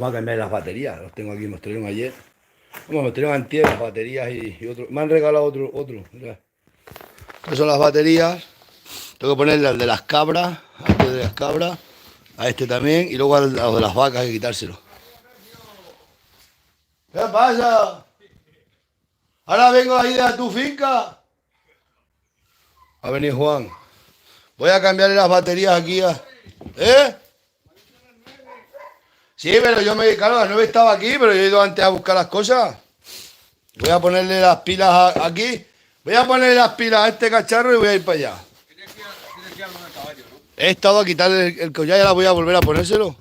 Vamos a cambiar las baterías, los tengo aquí, me los trajeron ayer. Vamos, me trajeron antier las baterías y otro. Me han regalado otro. Mirad. Estas son las baterías. Tengo que ponerle al de las cabras, al de las cabras, a este también, y luego a los de las vacas hay que quitárselo. ¿Qué pasa? Ahora vengo ahí de tu finca. Va a venir Juan. Voy a cambiarle las baterías aquí a... ¿Eh? Sí, pero claro, a las 9 estaba aquí, pero yo he ido antes a buscar las cosas. Voy a ponerle las pilas aquí. Voy a ponerle las pilas a este cacharro y voy a ir para allá. Tienes que ir algo de caballo, ¿no? He estado a quitarle el collar y ahora voy a volver a ponérselo.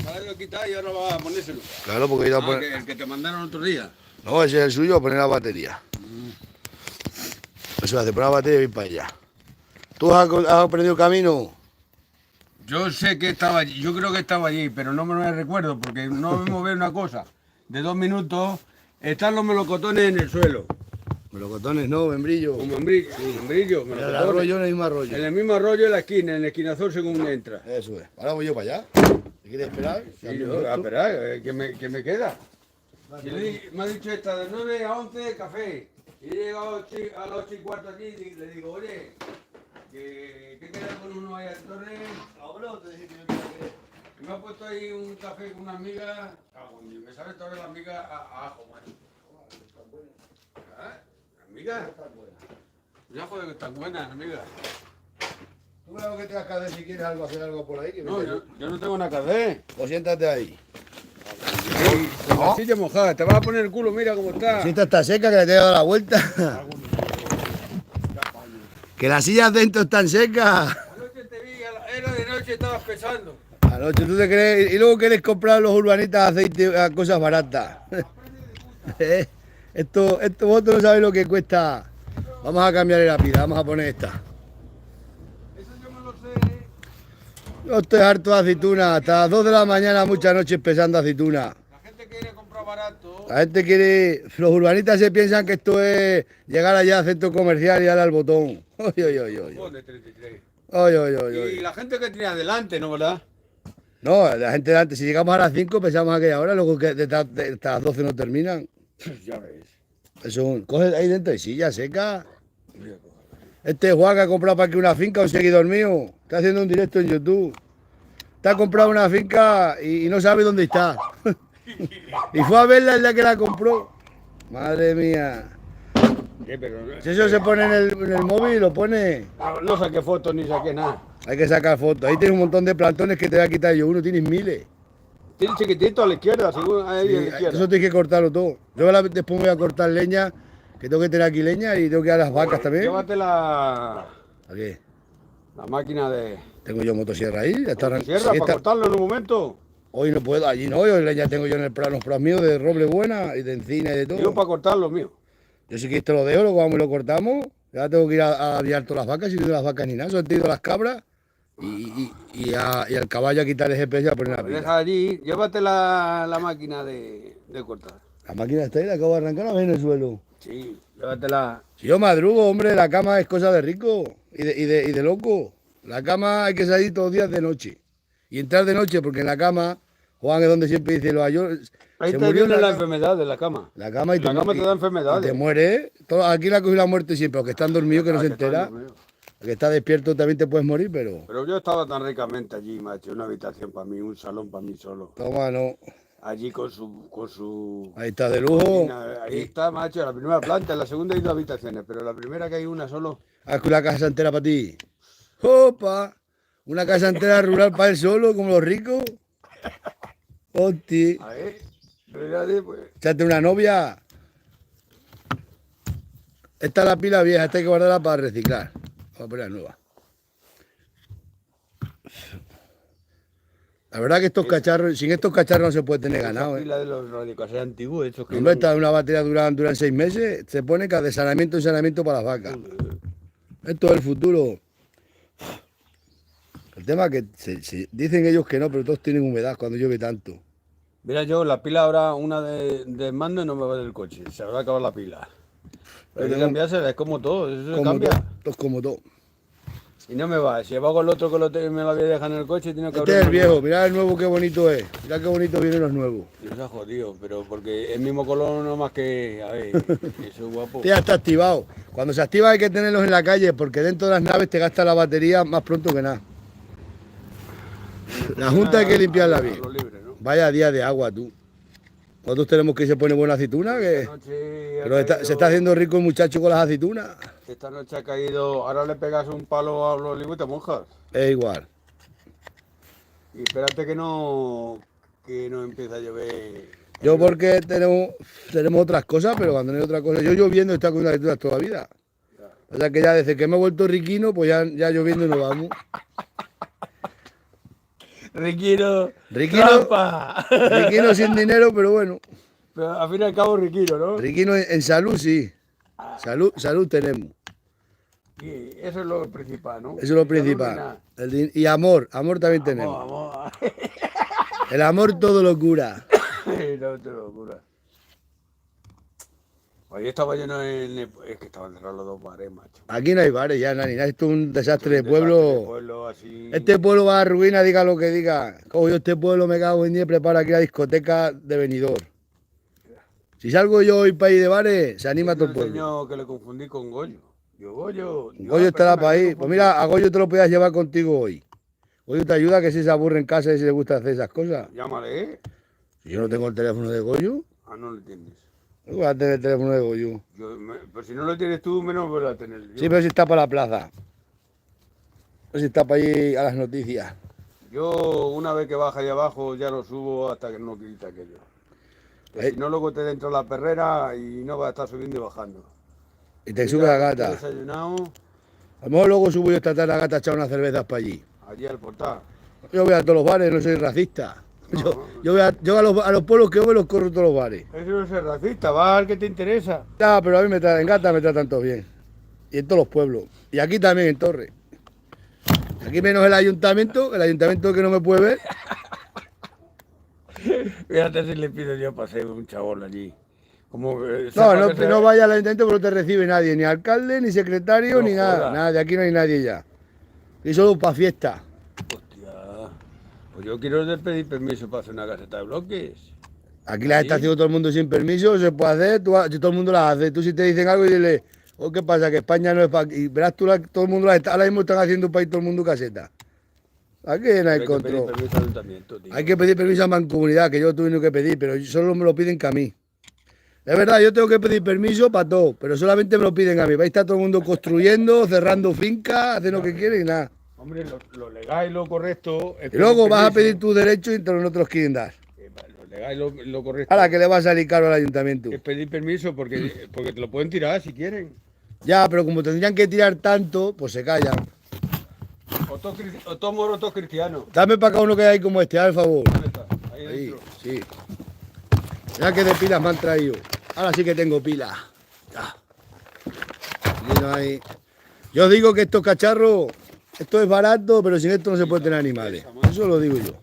Ahora lo quitas y ahora vas a ponérselo. Claro, porque he ido a poner... El que te mandaron otro día. No, ese es el suyo, a poner la batería. Eso hace, poner la batería y ir para allá. ¿Tú has perdido camino? Yo sé que estaba allí, yo creo que estaba allí, pero no me lo recuerdo porque no me mover una cosa. De 2 minutos están los melocotones en el suelo. Melocotones no, membrillo. Con membrillo, El melocotones. arroyo en el mismo arroyo. En el mismo arroyo en la esquina, en el esquinazón según entra. Eso es. Ahora voy yo para allá. ¿Te quieres esperar? Sí, yo, espera, que me queda. Y me ha dicho esta de 9 a 11 café. Y he llegado a las 8 y cuarto aquí y le digo, oye, ¿qué queda con uno ahí al torre? Y me ha puesto ahí un café con una amiga. Me sabe todavía la amiga a ajo, macho. ¿Ah? ¿Amiga? Ya joder que están buenas, amiga. Tú me lo que tengas que hacer si quieres hacer algo por ahí. No, yo no tengo nada que hacer. O siéntate ahí. Con la silla mojada, te vas a poner el culo, mira cómo está. Si esta está seca, que le tengo que dar la vuelta. Que las sillas dentro están secas. Anoche te vi, era de noche estabas pesando. Anoche tú te crees. Y luego quieres comprar los urbanitas aceite a cosas baratas. Esto vosotros no sabéis lo que cuesta. Vamos a cambiarle la pila, vamos a poner esta. Eso yo me lo sé. Yo estoy harto de aceituna. Hasta las 2 de la mañana, muchas noches pesando aceituna. La gente quiere comprar barato. La gente quiere. Los urbanitas se piensan que esto es llegar allá al centro comercial y darle al botón. Oy, oy, oy, oy. Joder, 33. Oy, oy, oy, Y oy. la gente que tiene adelante, ¿no, verdad? No, la gente de antes, si llegamos a las 5 pensamos aquella hora, luego que hasta las 12 no terminan. Ya ves. Eso, coge ahí dentro de silla seca. Este Juan que ha comprado para aquí una finca, un seguidor mío, está haciendo un directo en YouTube. Te ha comprado una finca y no sabe dónde está. Y fue a verla el día que la compró. Madre mía. ¿Qué? Pero Si eso se pone en el móvil, lo pone. no saqué fotos ni saqué nada. Hay que sacar fotos. Ahí tienes un montón de plantones que te voy a quitar yo. Uno tienes miles. Tiene chiquitito a la izquierda, según ahí Sí, a la izquierda. eso tienes que cortarlo todo. Yo después me voy a cortar leña, que tengo que tener aquí leña y tengo que dar las vacas también. Llévate ¿A qué? la máquina de Tengo yo motosierra ahí. Ya está, sierra para cortarlo en un momento. hoy no puedo, allí no, hoy leña tengo yo en los prados míos de roble buena y de encina y de todo. Yo para cortarlo mío. Yo sí que te lo dejo, luego vamos y lo cortamos. Ya tengo que ir a aviar todas las vacas, y no las vacas ni nada, solo he tenido las cabras y al caballo a quitar el GPS y a poner la pila. Deja allí, llévate la máquina de cortar. La máquina está ahí, la acabo de arrancar, la ves en el suelo. Sí, llévatela. Si yo madrugo, hombre, la cama es cosa de rico y de loco. La cama hay que salir todos los días de noche. Y entrar de noche, porque en la cama, Juan es donde siempre dice lo Ahí se te murió viene en la la enfermedad de la cama. cama y La cama te da y enfermedades. te muere. Aquí la cogió la muerte siempre, los que están dormidos que no Ah, se que está entera. dormido. El que está despierto también te puedes morir, pero Pero yo estaba tan ricamente allí, macho. Una habitación para mí, un salón para mí solo. toma, no. Allí con su Ahí está de lujo. Ahí está, macho, la primera planta, en la segunda hay 2 habitaciones, pero la primera que hay una solo. Haz una casa entera para ti. ¡Opa! Una casa entera rural para él solo, como los ricos. Hostia. A ver, fíjate, pues. Échate una novia. Esta es la pila vieja, esta hay que guardarla para reciclar. Vamos a poner la nueva. La verdad que estos cacharros, sin estos cacharros no se puede tener ganado. Esa pila de los radiocaseros antiguos, esos que Hombre, esta una batería duran 6 meses, se pone cada de saneamiento en saneamiento para las vacas. Esto es el futuro. El tema es que dicen ellos que no, pero todos tienen humedad cuando llueve tanto. Mira, yo la pila ahora, una de mando y no me va del coche, se habrá acabado la pila. Pero hay que cambiársela, es como todo, eso se Como cambia. todo, esto es como todo. Y no me va, si va con el otro que me lo había dejado en el coche, tiene que Este es el viejo, mirad el nuevo qué bonito es. Mirad qué bonito vienen los nuevos. Nos ha jodido, pero porque el mismo color no más que, a ver, eso es guapo. Este ya está activado. Cuando se activa hay que tenerlos en la calle porque dentro de las naves te gasta la batería más pronto que nada. La junta hay que limpiarla bien. Libre, ¿no? Vaya día de agua, tú. Nosotros tenemos que se pone buena aceituna, que... Esta noche ha Pero caído- se está haciendo rico el muchacho con las aceitunas. Esta noche ha caído, ahora le pegas un palo a los olivos y te mojas. Es igual. Y espérate que no empiece a llover. Yo porque tenemos otras cosas, pero cuando no hay otra cosa... Yo lloviendo está con las aceitunas toda la vida. O sea que ya desde que me he vuelto riquino, pues ya lloviendo nos vamos. Riquino, Riquino- trampa. Riquino sin dinero, pero bueno. Pero al fin y al cabo Riquino, ¿no? Riquino en salud, sí. Salud tenemos. Y eso es lo principal, ¿no? Eso es lo Salud ni principal. nada. Y amor también tenemos. Vamos, El amor todo lo cura. no te locura. Hoy estaba lleno es que estaban cerrados los dos bares, macho. Aquí no hay bares ya, Nani. Esto es un desastre de De pueblo. pueblo así. Este pueblo va a ruina, diga lo que diga. Cojo yo este pueblo, me cago en 10, preparo aquí la discoteca de Benidorm. Si salgo yo hoy para ir de bares, se anima todo el Me pueblo. enseñó que le confundí con Goyo. Yo, Goyo. Goyo estará para ahí. Pues mira, a Goyo te lo podías llevar contigo hoy. Goyo te ayuda que si se aburre en casa y si le gusta hacer esas cosas. Llámale, ¿eh? Si yo no tengo el teléfono de Goyo, Ah, no lo tienes. no voy a tener el teléfono de Goyo. Pero si no lo tienes tú, menos voy a tener yo. Sí, pero si está para la plaza. Pero si está para allí a las noticias. Yo, una vez que baja ahí abajo, ya lo subo hasta que no quita aquello. Que si no, luego te dentro de la perrera y no va a estar subiendo y bajando. Y te sube la He gata. desayunado A lo mejor luego subo yo esta tarde a la gata a echar unas cervezas para allí. allí al portal. Yo voy a todos los bares, no soy racista. Yo a los pueblos que voy los corro todos los bares. Eso no es ser racista, va al que te interesa. Ya, pero a mí en Gata me tratan todos bien. Y en todos los pueblos. Y aquí también, en Torre. Aquí menos el ayuntamiento que no me puede ver. Fíjate si le pido yo paseo un chabón allí. Como, No vaya al ayuntamiento porque no te recibe nadie, ni alcalde, ni secretario, No ni nada. jodas. Nada, de aquí no hay nadie ya. Y solo para fiesta. Hostia, pues yo quiero pedir permiso para hacer una caseta de bloques. Aquí las está haciendo todo el mundo sin permiso, se puede hacer, si todo el mundo las hace. Tú si te dicen algo y dile, oh, ¿qué pasa? Que España no es para... Y verás tú, todo el mundo las está, ahora mismo están haciendo un país todo el mundo caseta. Aquí no hay Hay que pedir control. permiso al ayuntamiento, tío. Hay que pedir permiso a Mancomunidad, que yo tuve que pedir, pero solo me lo piden que a mí. Es verdad, yo tengo que pedir permiso para todo, pero solamente me lo piden a mí. Ahí está todo el mundo construyendo, cerrando fincas, haciendo lo que quiere y nada. Hombre, lo legal y lo correcto es Y luego pedir vas a permiso. pedir tus derechos y no te los quieren dar. Lo legal y lo correcto Ahora que le va a salir caro al ayuntamiento. es pedir permiso porque te lo pueden tirar si quieren. Ya, pero como tendrían que tirar tanto, pues se callan. O todo moro o todo cristiano. Dame para acá uno que hay como este, al favor. ¿Dónde está? Ahí Ahí, dentro. sí. Mira que de pilas me han traído. Ahora sí que tengo pilas. Ya. Aquí no hay. Yo digo que estos cacharros, esto es barato, pero sin esto no se puede tener animales. Eso lo digo yo.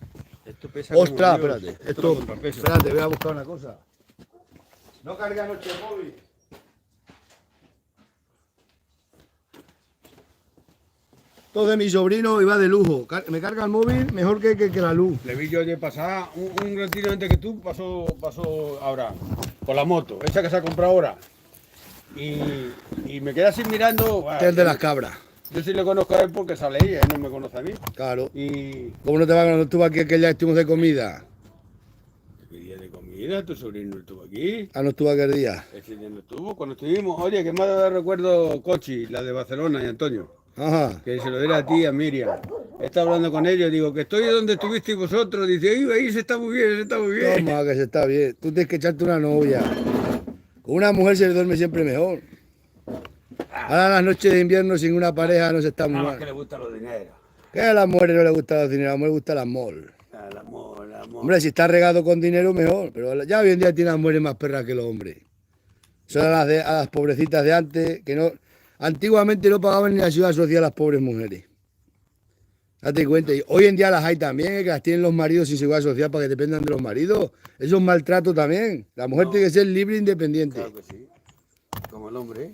Esto pesa como Ostras, Dios. espérate. Esto Esto, no contrapeso. espérate, voy a buscar una cosa. No carga anoche el móvil. Todo de mi sobrino y va de lujo. Me carga el móvil mejor que la luz. Le vi yo ayer pasar un retiro antes que tú, pasó ahora, con la moto, esa que se ha comprado ahora. Y me quedé así mirando. Este es el de las cabras. Yo sí le conozco a él porque sale ella, él no me conoce a mí. Claro. Y. ¿Cómo no te va cuando estuvo aquí aquel día que estuvimos de comida? ¿Qué día de comida? Tu sobrino estuvo aquí. Ah, no estuvo aquel día. Ese día no estuvo. Cuando estuvimos, oye, que más de recuerdo Cochi, la de Barcelona y Antonio. Ajá. Que se lo diera a ti, a Miriam. Estaba hablando con ellos, digo, que estoy donde estuvisteis vosotros. Dice, ahí se está muy bien, se está muy bien. Toma, que se está bien. Tú tienes que echarte una novia. Con una mujer se le duerme siempre mejor. Ahora las noches de invierno sin una pareja no se está muy Nada más que mal. le gustan los dineros. ¿Qué a las mujeres no les gusta los dinero? A las mujeres les gusta el amor. El amor, el amor. Hombre, si está regado con dinero, mejor. Pero ya hoy en día tienen las mujeres más perras que los hombres. Son a las pobrecitas de antes, que no... Antiguamente no pagaban ni la ciudad social a las pobres mujeres. Date cuenta. Y hoy en día las hay también, que las tienen los maridos sin seguridad social para que dependan de los maridos. Eso es un maltrato también. La mujer tiene que ser libre e independiente. Claro que sí. Como el hombre.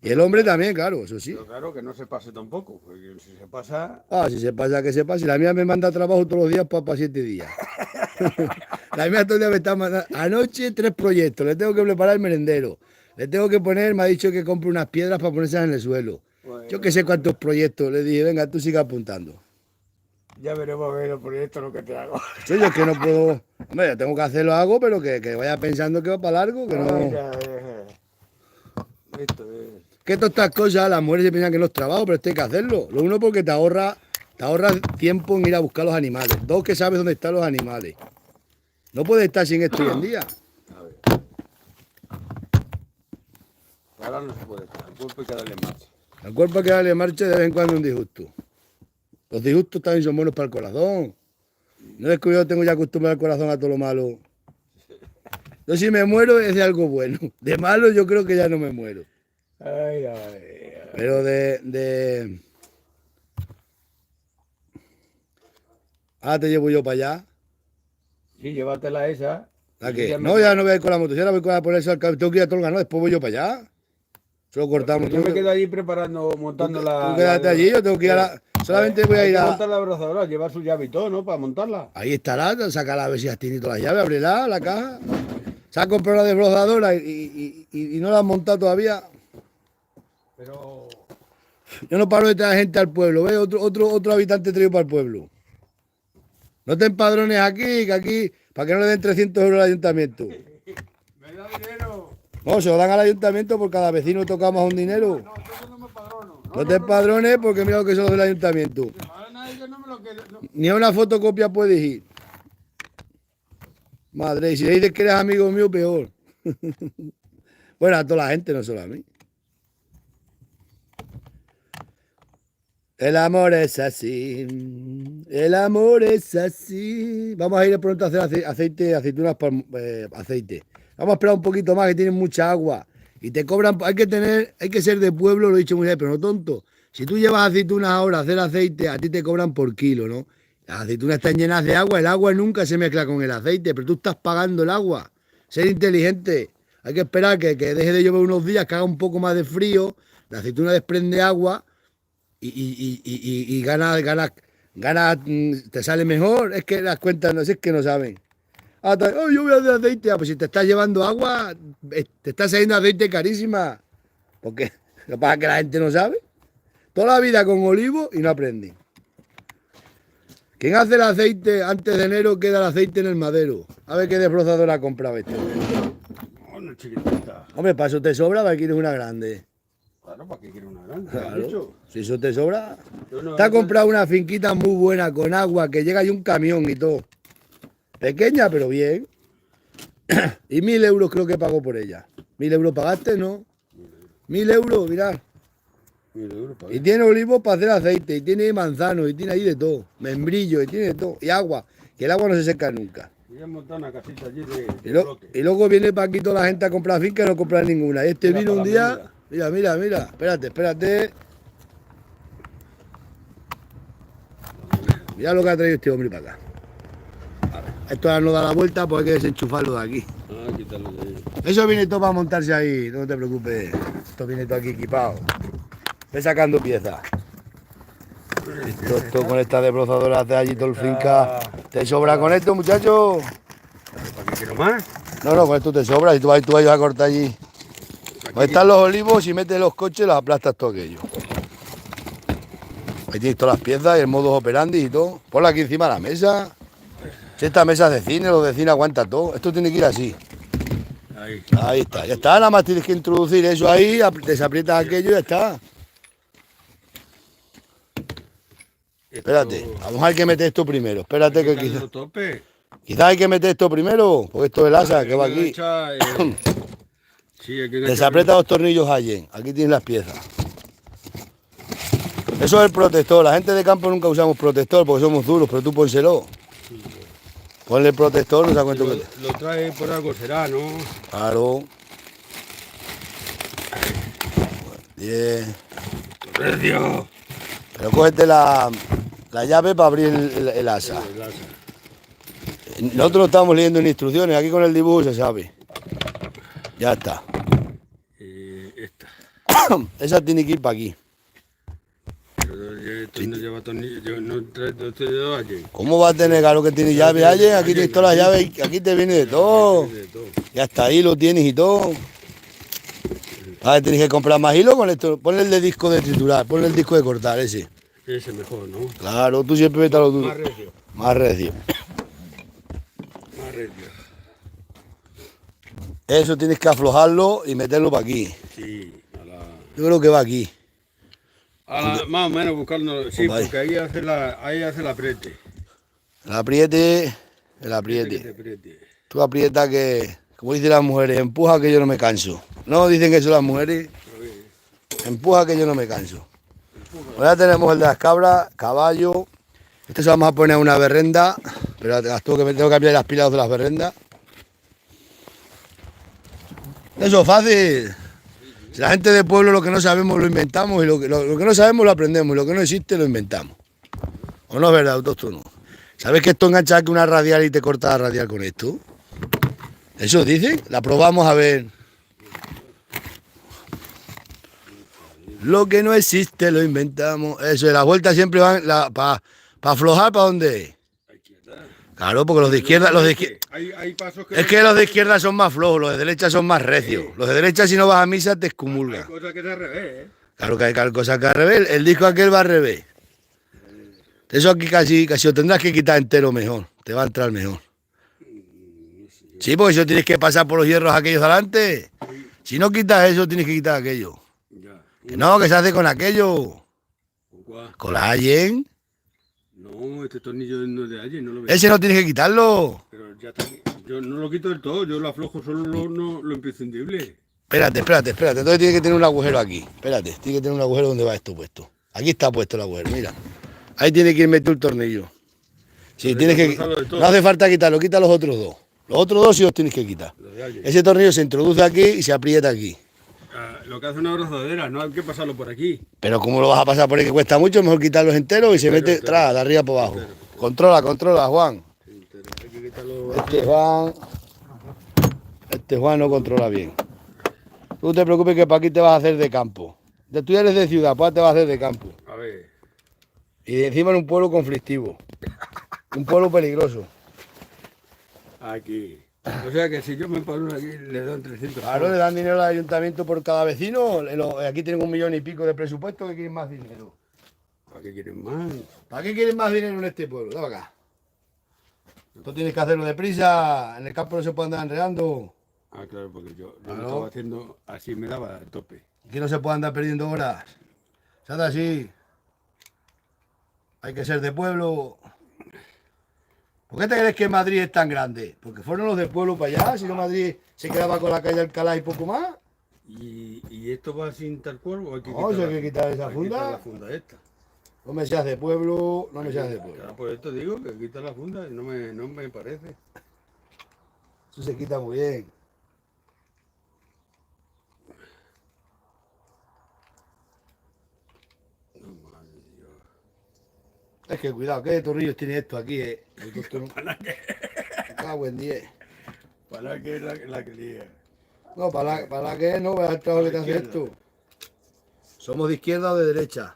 Y el hombre también, claro, eso sí. Pero claro, que no se pase tampoco, porque si se pasa... Ah, si se pasa, que se pase. La mía me manda trabajo todos los días para 7 días. La mía todo el día me está mandando. Anoche 3 proyectos. Le tengo que preparar el merendero. Le tengo que poner, me ha dicho que compre unas piedras para ponerse en el suelo. Yo que sé cuántos proyectos. Le dije, venga, tú sigue apuntando. Ya veremos a ver el proyecto lo que te hago. Sí, yo es que no puedo. Hombre, yo tengo que hacerlo, hago, pero que vaya pensando que va para largo, que no. Esto es... Que todas estas cosas, las mujeres se piensan que no es trabajo, pero esto hay que hacerlo. Lo uno porque te ahorra tiempo en ir a buscar los animales. 2, que sabes dónde están los animales. No puedes estar sin esto hoy en día. A ver. Ahora no se puede estar, el cuerpo hay que darle marcha. Al cuerpo hay que darle marcha y de vez en cuando un disgusto. Los disgustos también son buenos para el corazón. No es que yo tengo ya acostumbrado el corazón a todo lo malo. Yo si me muero es de algo bueno. De malo yo creo que ya no me muero. Ay, ay, ay. Pero ahora te llevo yo para allá. Sí, llévatela esa. ¿A Y qué? ya me- No, ya no voy a ir con la motosierra, voy con la por eso al cabo. Tengo que ir a todo el ganado, después voy yo para allá. Solo cortamos. Yo me quedo allí preparando, montando la... Tú quédate allí, yo tengo que ir a la... Solamente voy a Hay ir que a... montar la abrazadora, llevar su llave y todo, ¿no? Para montarla. Ahí estará, sácala a ver si has tenido las llaves, ábrela, la caja. Se ha comprado la desbrozadora y no la han montado todavía. Pero... Yo no paro de traer gente al pueblo, ¿ves? Otro habitante traído para el pueblo. No te empadrones aquí, que aquí, para que no le den 300 euros al ayuntamiento. ¿Me da dinero? No, se lo dan al ayuntamiento por cada vecino tocamos un dinero. No, yo no me padrono. No te empadrones porque mira lo que son los del ayuntamiento. Ahora nadie que no me lo quede. No. Ni a una fotocopia puedes ir. Madre, y si le dices que eres amigo mío, peor. Bueno, a toda la gente, no solo a mí. El amor es así. El amor es así. Vamos a ir pronto a hacer aceitunas por aceite. Vamos a esperar un poquito más, que tienen mucha agua. Y te cobran, hay que ser de pueblo, lo he dicho muy bien, pero no tonto. Si tú llevas aceitunas ahora a hacer aceite, a ti te cobran por kilo, ¿no? Las aceitunas están llenas de agua, el agua nunca se mezcla con el aceite, pero tú estás pagando el agua. Ser inteligente. Hay que esperar que deje de llover unos días, que haga un poco más de frío, la aceituna desprende agua y gana, te sale mejor. Es que las cuentas no sé, es que no saben. Oh, yo voy a hacer aceite. Ah, pues si te estás llevando agua, te está saliendo aceite carísima. Porque lo que pasa es que la gente no sabe. Toda la vida con olivo y no aprende. Quien hace el aceite antes de enero queda el aceite en el madero. A ver qué desbrozadora ha comprado este. No, no es chiquitita. Hombre, para eso te sobra, para que quieres una grande. Claro, ¿para qué quiero una grande? Claro. Si eso te sobra. Yo no- Te ha comprado una finquita muy buena con agua, que llega y un camión y todo. Pequeña, pero bien. Y 1.000 euros creo que pagó por ella. 1.000 euros pagaste, ¿no? 1.000 euros, mirad. 1.000 euros para Y tiene olivos para hacer aceite, y tiene manzano, y tiene ahí de todo. Membrillo, y tiene de todo. Y agua, que el agua no se seca nunca. Voy a montar una casita allí Y, de bloque. y luego viene para aquí toda la gente a comprar finca y no comprar ninguna. Y este Mira, vino para un la día. medida. Mira, espérate. Mira lo que ha traído este hombre para acá. A ver, esto ahora no da la vuelta, pues hay que desenchufarlo de aquí. Ah, quítalo de ahí. Eso viene todo para montarse ahí, no te preocupes. Esto viene todo aquí equipado. Ve sacando piezas. Esto con esta desbrozadora hace allí todo el finca. ¿Te sobra con esto, muchacho? ¿Para qué quiero más? No, con esto te sobra. Si tú vas a cortar allí. Donde están los olivos, y metes los coches, los aplastas todo aquello. Ahí tienes todas las piezas y el modus operandi y todo. Ponla aquí encima de la mesa. Si esta mesa es de cine, los de cine aguanta todo. Esto tiene que ir así. Ahí. Ahí está, ya está. Nada más tienes que introducir eso ahí, desaprietas aquello y ya está. Espérate, vamos a ver que meter esto primero. Espérate que Quítale los topes. quizás hay que meter esto primero, porque esto es el asa que va aquí. Sí, hay que Desaprieta los tornillos allí. Aquí tienes las piezas. Eso es el protector. La gente de campo nunca usamos protector porque somos duros, pero tú pónselo. Ponle el protector, no sé cuánto que... Lo trae por algo será, ¿no? Claro. Bien. ¡Precio! Pero cógete la llave para abrir el asa. Nosotros no estamos leyendo ni instrucciones, aquí con el dibujo se sabe. Ya está. Esta. Esa tiene que ir para aquí. Pero esto no lleva tornillo, no trae dedos allí. ¿Cómo va a tener claro que tiene llave allí? Aquí tienes todas las llaves, aquí te viene de todo. De todo. Y hasta ahí lo tienes y todo. Ahora tienes que comprar más hilo con esto. Ponle el de disco de triturar, ponle el disco de cortar ese. Ese mejor, ¿no? Claro, tú siempre metes lo tuyo. Más recio. Más recio. Más recio. Eso tienes que aflojarlo y meterlo para aquí. Sí, Yo creo que va aquí. más o menos buscando, sí, Pues porque ahí hace la apriete. El apriete, el Que te apriete. apriete. Tú aprieta que, como dicen las mujeres, empuja que yo no me canso. No dicen que son las mujeres, empuja que yo no me canso. Ahora tenemos el de las cabras, caballo. Este se lo vamos a poner a una berrenda, pero tengo que cambiar las pilas de las berrendas. Eso es fácil. Si la gente de pueblo lo que no sabemos lo inventamos y lo que no sabemos lo aprendemos y lo que no existe lo inventamos. ¿O no es verdad, autóctono? ¿Sabes que esto engancha aquí una radial y te corta la radial con esto? ¿Eso dicen? La probamos a ver. Lo que no existe lo inventamos. Eso, de las vueltas siempre van para aflojar, ¿para dónde? Claro, porque los de izquierda, Hay pasos es que los de izquierda son más flojos, los de derecha son más recios. Los de derecha si no vas a misa te Hay excomulgan. cosas que es al revés, ¿eh? Claro que hay cosas que al revés. El disco aquel va al revés. Eso aquí casi lo tendrás que quitar entero mejor. Te va a entrar mejor. Sí, porque eso tienes que pasar por los hierros aquellos delante. Si no quitas eso, tienes que quitar aquello. Ya. Que no, que se hace con aquello. ¿Cuál? Con la Allen. No, este tornillo no es de allí, no lo veo. Ese no tienes que quitarlo. Pero ya está aquí. Yo no lo quito del todo, yo lo aflojo solo lo imprescindible. Espérate. Entonces tiene que tener un agujero aquí. Espérate, tiene que tener un agujero donde va esto puesto. Aquí está puesto el agujero, mira. Ahí tiene que ir metido el tornillo. Sí, tienes que. No hace falta quitarlo, quita los otros dos. Los otros dos sí los tienes que quitar. Los de allí. Ese tornillo se introduce aquí y se aprieta aquí. Lo que hace una abrazadera, no hay que pasarlo por aquí. Pero como lo vas a pasar por ahí que cuesta mucho, mejor quitarlos enteros y se mete de arriba para abajo. Controla, Juan. Hay que quitarlo. Este Juan no controla bien. Tú te preocupes que para aquí te vas a hacer de campo. Tú ya eres de ciudad, pues te vas a hacer de campo. A ver. Y de encima en un pueblo conflictivo. Un pueblo peligroso. Aquí. O sea que si yo me paro aquí, le doy 300. Claro, le dan dinero al ayuntamiento por cada vecino. Aquí tienen 1 millón y pico de presupuesto, que quieren más dinero. ¿Para qué quieren más? ¿Para qué quieren más dinero en este pueblo? Dame acá. Tú tienes que hacerlo deprisa. En el campo no se puede andar enredando. Ah, claro, porque yo Claro. lo estaba haciendo así, me daba a tope. Aquí no se puede andar perdiendo horas. Se anda así. Hay que ser de pueblo. ¿Por qué te crees que Madrid es tan grande? Porque fueron los del pueblo para allá. Si no, Madrid se quedaba con la calle Alcalá y poco más. ¿Y esto va sin tal cual o hay que No, si hay que quitar esa hay que funda. quitar la funda esta? No me seas de pueblo, no me seas de pueblo. Claro, por esto digo que quita la funda y no me parece. Eso se quita muy bien. Es que cuidado, ¿qué tornillos tiene esto aquí? ¿Para qué? Me cago en 10. ¿Para qué es la que lía? No, para qué no, veas el trabajo que te hace esto. ¿Somos de izquierda o de derecha?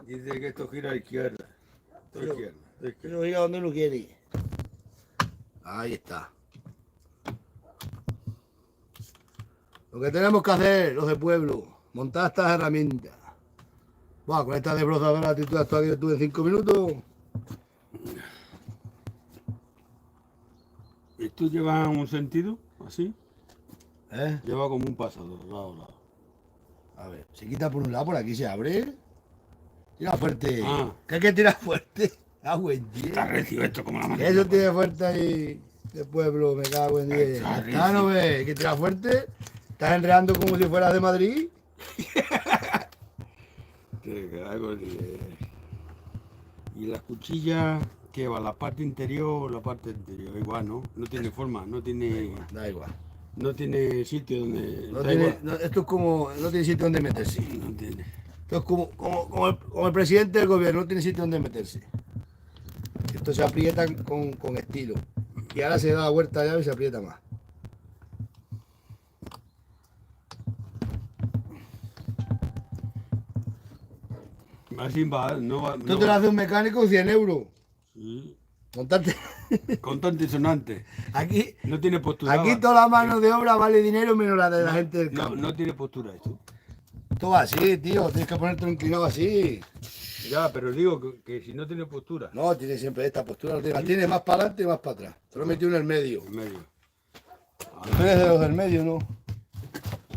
Dice que esto gira a izquierda. De izquierda. De Que izquierda. nos diga dónde lo quiere. Ahí está. Lo que tenemos que hacer, los de pueblo, montar estas herramientas. Buah, con esta desbrozadora actitud tú aquí tú en 5 minutos. ¿Esto lleva un sentido? ¿Así? ¿Eh? Lleva como un pasador, lado a lado. A ver, se quita por un lado, por aquí se abre. Tira fuerte. Ah. ¿Qué hay que tirar fuerte? Ah, buen día. Está recio esto como la mano. Eso tiene fuerte ahí de pueblo, me cago en 10. Ah, no ves, hay que tirar fuerte. Estás enredando como si fueras de Madrid. Te cago en diez. Y las cuchillas, ¿qué va? ¿La parte interior o la parte exterior? Igual, ¿no? No tiene forma, no tiene sitio donde. No da tiene, igual. esto es como, no tiene sitio donde meterse. No tiene. Esto es como el presidente del gobierno, no tiene sitio donde meterse. Esto se aprieta con estilo. Y ahora se da la vuelta allá y se aprieta más. Así va, no va. Tú te lo hace un mecánico 100 euros. Sí. Montarte. Contante y sonante. Aquí, No tiene postura. aquí toda la mano de obra vale dinero menos la de la gente del No, campo. no tiene postura esto. Todo va así, tío. Tienes que ponerte inclinado así. Ya, pero digo que si no tiene postura. No, tiene siempre esta postura. La tiene más para adelante y más para atrás. Te lo he metido en el medio. En medio. Tú eres de los del medio, ¿no?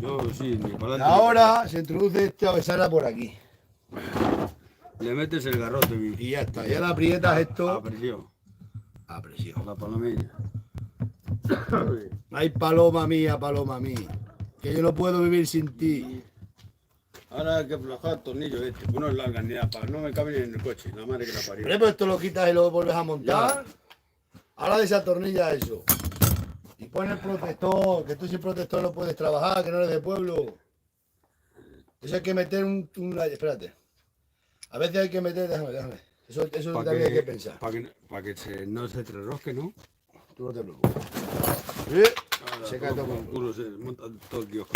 Yo sí, ni para Y adelante. ahora se introduce esta besara por aquí. Le metes el garrote, mi. Y ya está. Ya la aprietas esto A presión. a presión. La palomilla. Ay, paloma mía, que yo no puedo vivir sin ti. Ahora hay que aflojar el tornillo este. Pues no es larga ni nada, no me cabe ni en el coche. La madre que la parió. Hombre, pues esto lo quitas y lo vuelves a montar. Ahora desatornilla eso. Y pon el protector, que tú sin protector no puedes trabajar, que no eres de pueblo. Eso hay que meter espérate. A veces hay que meter, déjame. Eso también hay que pensar. Para que no se te rosque, ¿no? Tú no te preocupes. Se cae todo con el culo. Se monta todo el kiosco.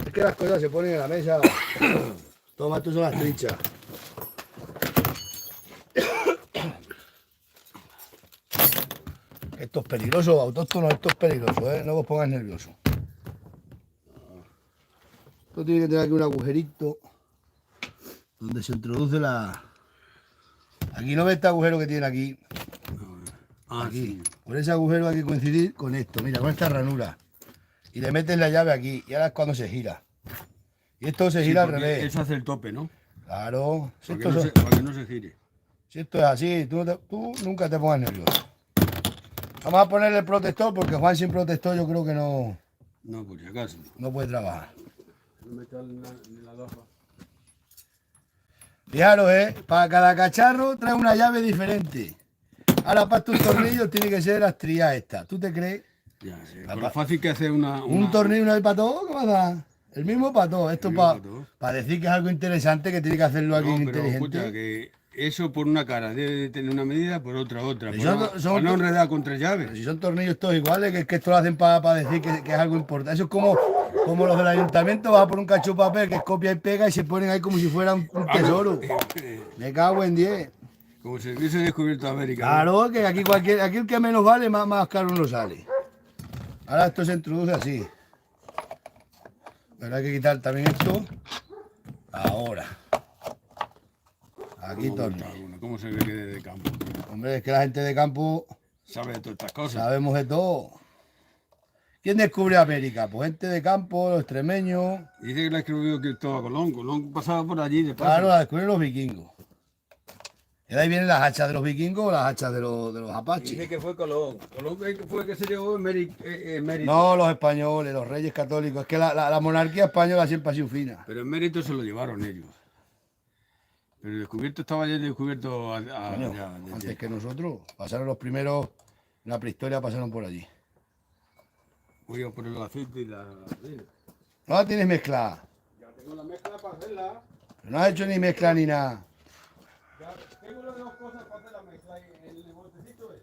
Es que las cosas se ponen en la mesa. Toma, tú son las trinchas. Esto es peligroso, autóctono, esto es peligroso, ¿eh? No os pongáis nerviosos. Esto tiene que tener aquí un agujerito donde se introduce la... Aquí no ves este agujero que tiene aquí. Aquí. Con ese agujero hay que coincidir con esto, mira, con esta ranura. Y le metes la llave aquí, y ahora es cuando se gira. Y esto se gira al revés. Eso hace el tope, ¿no? Claro. Si Para esto, que no se gire. si esto es así, tú nunca te pongas nervioso. Vamos a ponerle el protector porque Juan sin protector yo creo que No, por si acaso. no puede trabajar. No me echar ni la gafa. Fijaros, para cada cacharro trae una llave diferente. Ahora para estos tornillos tiene que ser las trías estas. ¿Tú te crees? Ya, sí. Con lo fácil que hace una... Un tornillo una vez para todo, ¿qué pasa? El mismo para todo. Esto mismo para para todo. decir que es algo interesante que tiene que hacerlo alguien No, pero inteligente. escucha, que eso por una cara debe tener una medida, por otra. Pero Para no enredar con tres llaves. Pero si son tornillos todos iguales, que es que esto lo hacen para decir que es algo importante. Eso es como los del ayuntamiento, vas a por un cacho de papel que es copia y pega y se ponen ahí como si fuera un tesoro. Me cago en 10. Como si hubiese descubierto América. Claro, que aquí aquí el que menos vale, más caro no sale. Ahora esto se introduce así. Pero hay que quitar también esto. Ahora. Aquí tornillo. ¿Cómo se ve que de campo? Hombre, es que la gente de campo Sabe de todas estas cosas. sabemos de todo. ¿Quién descubrió América? Pues gente de campo, los extremeños. Dice que la escribió Cristóbal Colón. Colón pasaba por allí de paso. Claro, la descubrieron los vikingos. Y de ahí vienen las hachas de los vikingos o las hachas de los Dice apaches. que fue Colón. Colón fue que se llevó mérito. No, los españoles, los reyes católicos. Es que la monarquía española siempre ha sido fina. Pero en mérito se lo llevaron ellos. Pero el descubierto estaba ya descubierto Coño, ya, antes que nosotros. Pasaron los primeros, en la prehistoria pasaron por allí. Voy a poner el aceite y la harina. No la tienes mezclada. Ya tengo la mezcla para hacerla. No has hecho ni mezcla ni nada. Ya tengo las dos cosas para hacer la mezcla. El botecito es.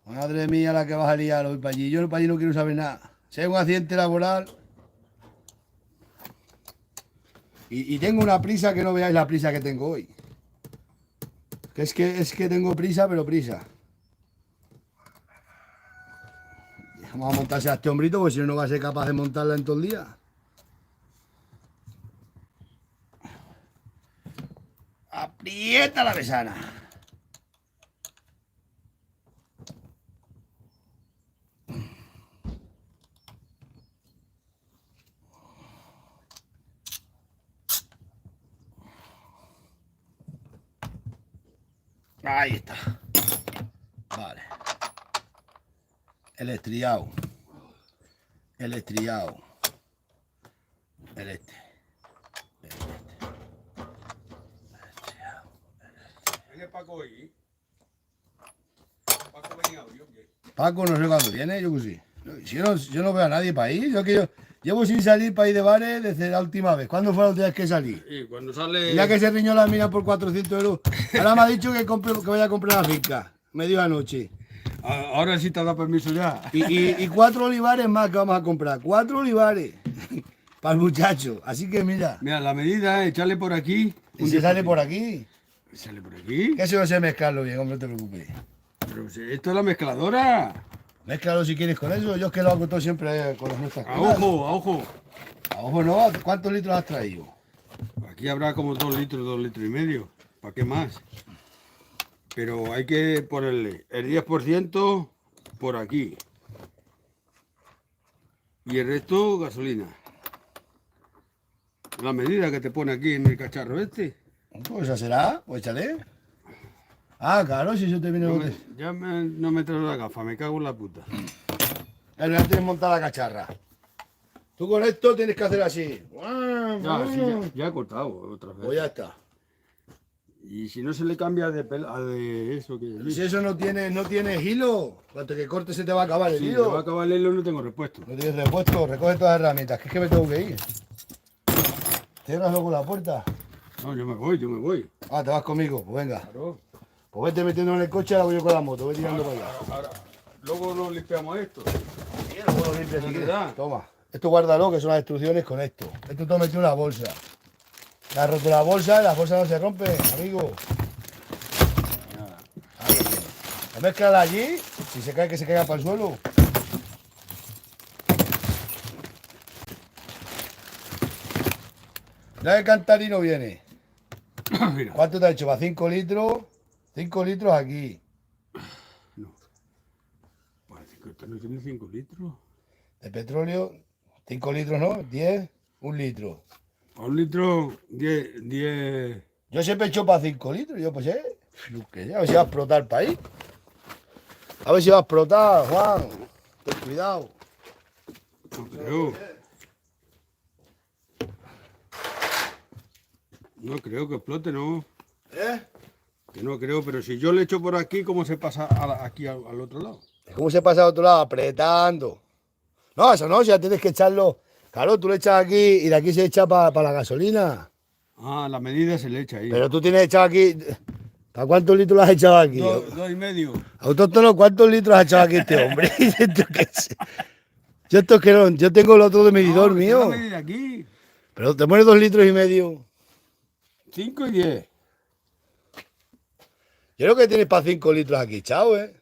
Madre mía, la que vas a liar hoy para allí. Yo para allí no quiero saber nada. Si hay un accidente laboral. Y tengo una prisa que no veáis la prisa que tengo hoy. Que es que tengo prisa, pero prisa. Vamos a montarse a este hombrito, porque si no, no va a ser capaz de montarla en todo el día. Aprieta la besana. Ahí está. Vale. El estriado. El estriado. El este. ¿Viene Paco hoy? Paco venía hoy, ¿o qué? Paco no sé cuándo viene, yo que sí. Si yo no veo a nadie para ir. Yo llevo sin salir para ir de bares desde la última vez. ¿Cuándo fue la última vez que salí? Y cuando sale... Ya que se riñó la mina por 400 euros. Ahora me ha dicho que vaya a comprar la finca. Me dio anoche. Ahora sí te ha dado permiso ya. Y 4 olivares más que vamos a comprar. 4 olivares. Para el muchacho. Así que mira. Mira, la medida es echarle por aquí. Y se sale por aquí. Sale por aquí. Que eso no sé mezclarlo bien, hombre, no te preocupes. Pero si esto es la mezcladora. Mézclalo si quieres con eso. Yo es que lo hago todo siempre con las nuestras A cosas. ojo, a ojo. A ojo no, ¿cuántos litros has traído? Aquí habrá como 2 litros, 2 litros y medio. ¿Para qué más? Pero hay que ponerle el 10% por aquí. Y el resto gasolina. La medida que te pone aquí en el cacharro este. Pues esa será, pues échale. Ah, claro, si eso te viene... No me traigo la gafa, me cago en la puta. Ya tienes montada la cacharra. Tú con esto tienes que hacer así. Ya, sí, ya he cortado otra vez. Pues ya está. Y si no se le cambia de eso que... Si eso no tiene hilo, cuanto que corte se te va a acabar el Si hilo. me va a acabar el hilo no tengo repuesto. No tienes repuesto, recoge todas las herramientas, que es que me tengo que ir. Cierras luego la puerta. No, yo me voy. Ah, te vas conmigo, pues venga. Claro. Pues vete metiendo en el coche, ahora voy yo con la moto, voy tirando para allá. Ahora, luego nos limpiamos esto. Luego lo limpias si quieres. ¿Verdad? Toma. Esto guárdalo, que son las instrucciones con esto. Esto todo metido en la bolsa. Le has roto la bolsa y la bolsa no se rompe, amigo. La mezcla allí, si se cae que se caiga para el suelo. Ya el cantarino viene. Mira, ¿Cuánto te ha hecho? ¿Para 5 litros? 5 litros aquí. parece que esto no tiene 5 litros. De petróleo, 5 litros, ¿no? 10, 1 litro. A 1 litro, 10. Yo siempre he hecho para 5 litros, yo pues a ver si va a explotar el país. A ver si va a explotar, Juan. Ten cuidado. No creo. No creo que explote, no. ¿Eh? Que no creo, pero si yo le echo por aquí, ¿cómo se pasa aquí al otro lado? ¿Cómo se pasa a otro lado? Apretando. No, eso no, ya tienes que echarlo. Claro, tú le echas aquí y de aquí se echa para la gasolina. Ah, la medida se le echa ahí. Pero tú tienes echado aquí. ¿Para cuántos litros lo has echado aquí? 2,5. Autóctono, ¿cuántos litros has echado aquí este hombre? Yo tengo el otro de medidor No, mío. la medida aquí. Pero te mueres 2,5 litros. 5 y 10. Yo creo que tienes para 5 litros aquí echado, ¿eh?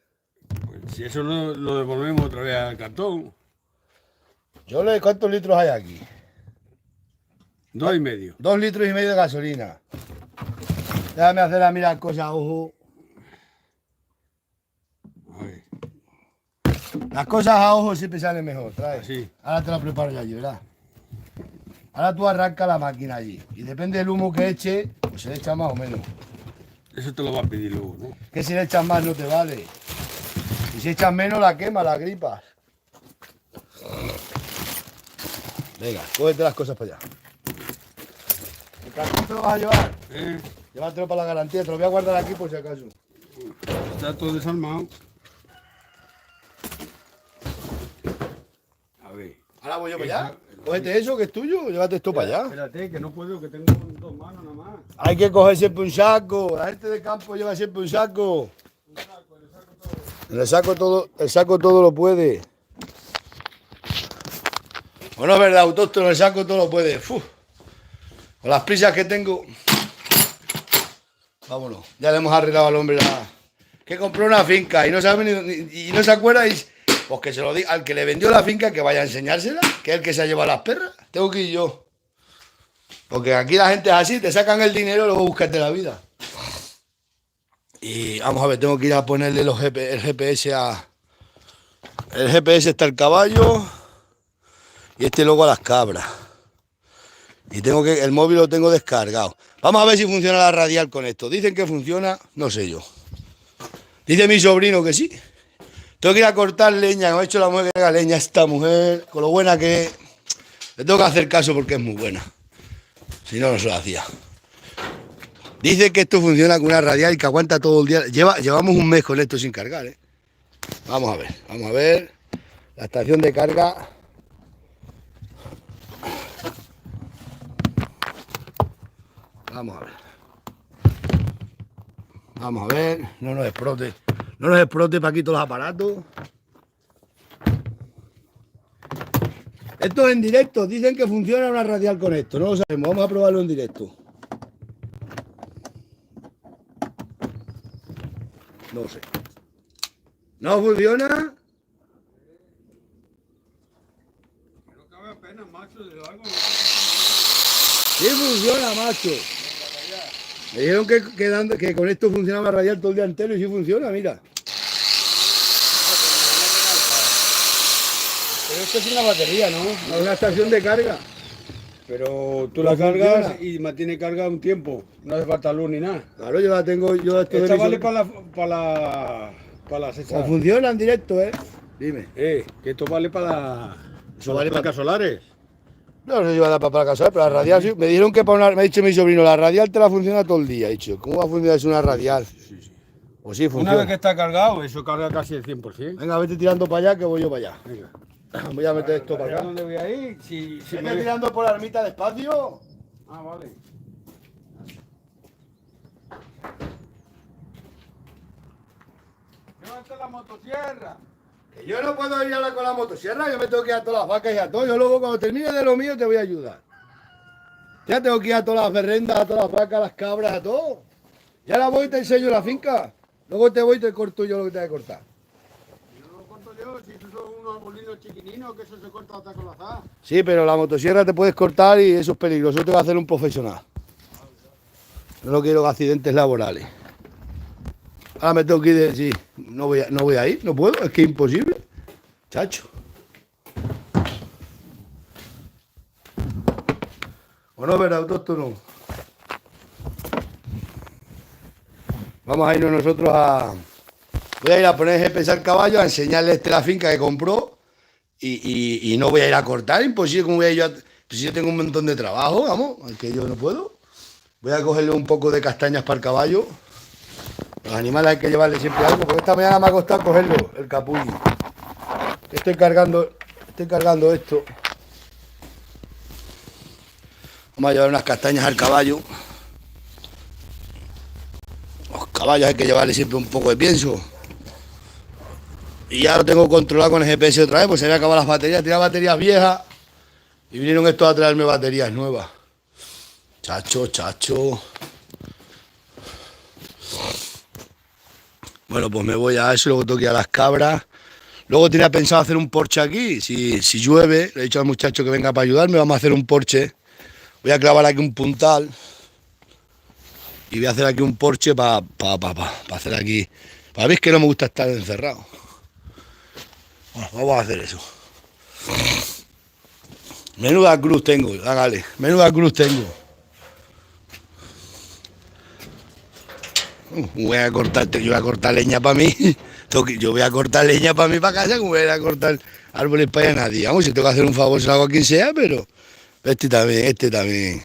Pues si eso lo devolvemos otra vez al cartón. ¿Cuántos litros hay aquí? 2,5. 2,5 litros de gasolina. Déjame hacer a mirar cosas, ojo. A ver. Las cosas a ojo siempre salen mejor, trae. Así. Ahora te la preparo yo allí, ¿verdad? Ahora tú arrancas la máquina allí. Y depende del humo que eche, pues se le echa más o menos. Eso te lo va a pedir luego, ¿no? Que si le echas más no te vale. Y si echas menos la quema, la gripas. Venga, cógete las cosas para allá. ¿El cartón te lo vas a llevar? Llévatelo para la garantía, te lo voy a guardar aquí por si acaso. Está todo desarmado. A ver. Ahora voy yo para allá. Cógete eso que es tuyo, llévate esto para allá. Espérate, que no puedo, que tengo 2 manos nada más. Hay que coger siempre un saco. La gente de campo lleva siempre un saco. El saco todo lo puede. Bueno, es verdad, autóctono, el saco todo lo puede. Uf. Con las prisas que tengo. Vámonos. Ya le hemos arreglado al hombre que compró una finca y no sabe y no se acuerda. Pues que se lo diga al que le vendió la finca, que vaya a enseñársela, que es el que se ha llevado las perras. Tengo que ir yo. Porque aquí la gente es así, te sacan el dinero y luego búscate la vida. Y vamos a ver, tengo que ir a ponerle el GPS a... El GPS está el caballo y este luego a las cabras. Y el móvil lo tengo descargado. Vamos a ver si funciona la radial con esto. Dicen que funciona, no sé yo. Dice mi sobrino que sí. Tengo que ir a cortar leña, me ha hecho la mujer que haga leña esta mujer, con lo buena que es. Le tengo que hacer caso porque es muy buena. Si no, no se lo hacía. Dice que esto funciona con una radial y que aguanta todo el día. Llevamos un mes con esto sin cargar, ¿eh? Vamos a ver. La estación de carga. Vamos a ver. No nos explote. No nos explote para aquí todos los aparatos. Esto es en directo. Dicen que funciona una radial con esto. No lo sabemos. Vamos a probarlo en directo. No sé. ¿No funciona? No cabe apenas, macho, de algo. Sí funciona, macho. Me dijeron que con esto funcionaba radial todo el día entero y sí funciona, mira. Pero esto es una batería, ¿no? No es una estación de carga. Pero tú No la cargas funciona. y mantiene carga un tiempo. No hace falta luz ni nada. Claro, yo la tengo, yo esto de Esta mi vale sobrino. para las Como esas. funciona en directo, ¿eh? Dime. Que esto vale para Eso las vale placas solares. No sé si va a dar para casa, pero la radial sí. Me dijeron que me ha dicho mi sobrino, la radial te la funciona todo el día. He dicho, ¿cómo va a funcionar eso una radial? Sí. Pues sí, Una vez que funciona. está cargado, eso carga casi el 100%. Venga, vete tirando para allá que voy yo para allá. Venga. Voy a meter esto para acá. ¿Dónde voy a ir? Si Vete tirando por la ermita despacio. Ah, vale. Llévate la motosierra. Que yo no puedo ir a con la motosierra, yo me tengo que ir a todas las vacas y a todo. Yo luego cuando termine de lo mío te voy a ayudar. Ya tengo que ir a todas las berrendas, a todas las vacas, a las cabras, a todo. Ya la voy y te enseño la finca. Luego te voy y te corto yo lo que te voy a cortar. Yo lo corto yo, si tú son unos molinos chiquininos que eso se corta hasta con la azar. Sí, pero la motosierra te puedes cortar y eso es peligroso, te va a hacer un profesional. No quiero accidentes laborales. Ahora me tengo que ir de... Sí, no voy a ir, no puedo, es que es imposible. Chacho. ¿O no, verdad, autóctono? Vamos a irnos nosotros a... Voy a ir a poner GPS al caballo, a enseñarle la finca que compró y no voy a ir a cortar, imposible, como voy a ir yo a... Pues si yo tengo un montón de trabajo, vamos, que yo no puedo. Voy a cogerle un poco de castañas para el caballo. Los animales hay que llevarle siempre algo, porque esta mañana me ha costado cogerlo, el capulli. Estoy cargando esto. Vamos a llevar unas castañas al caballo. Los caballos hay que llevarle siempre un poco de pienso. Y ya lo tengo controlado con el GPS otra vez, pues se me acaban las baterías, tenía baterías viejas y vinieron estos a traerme baterías nuevas. Chacho. Bueno, pues me voy a eso, luego tengo que ir a las cabras. Luego tenía pensado hacer un porche aquí, si llueve, le he dicho al muchacho que venga para ayudarme, vamos a hacer un porche. Voy a clavar aquí un puntal y voy a hacer aquí un porche para hacer aquí. Para ver que no me gusta estar encerrado. Bueno, vamos a hacer eso. Menuda cruz tengo, hágale, menuda cruz tengo. Yo voy a cortar leña para mí. Yo voy a cortar leña para mí para casa, como voy a ir a cortar árboles para allá nadie. Vamos, si tengo que hacer un favor, se lo hago a quien sea, pero este también.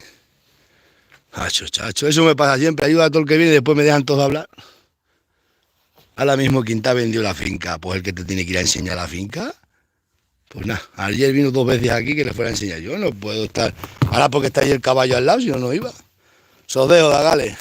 Chacho, eso me pasa siempre, ayuda a todo el que viene y después me dejan todos hablar. Ahora mismo quien te ha vendido la finca, pues el que te tiene que ir a enseñar la finca. Pues nada, ayer vino 2 veces aquí que le fuera a enseñar. Yo no puedo estar, ahora porque está ahí el caballo al lado, si no, no iba. Os dejo, dagales.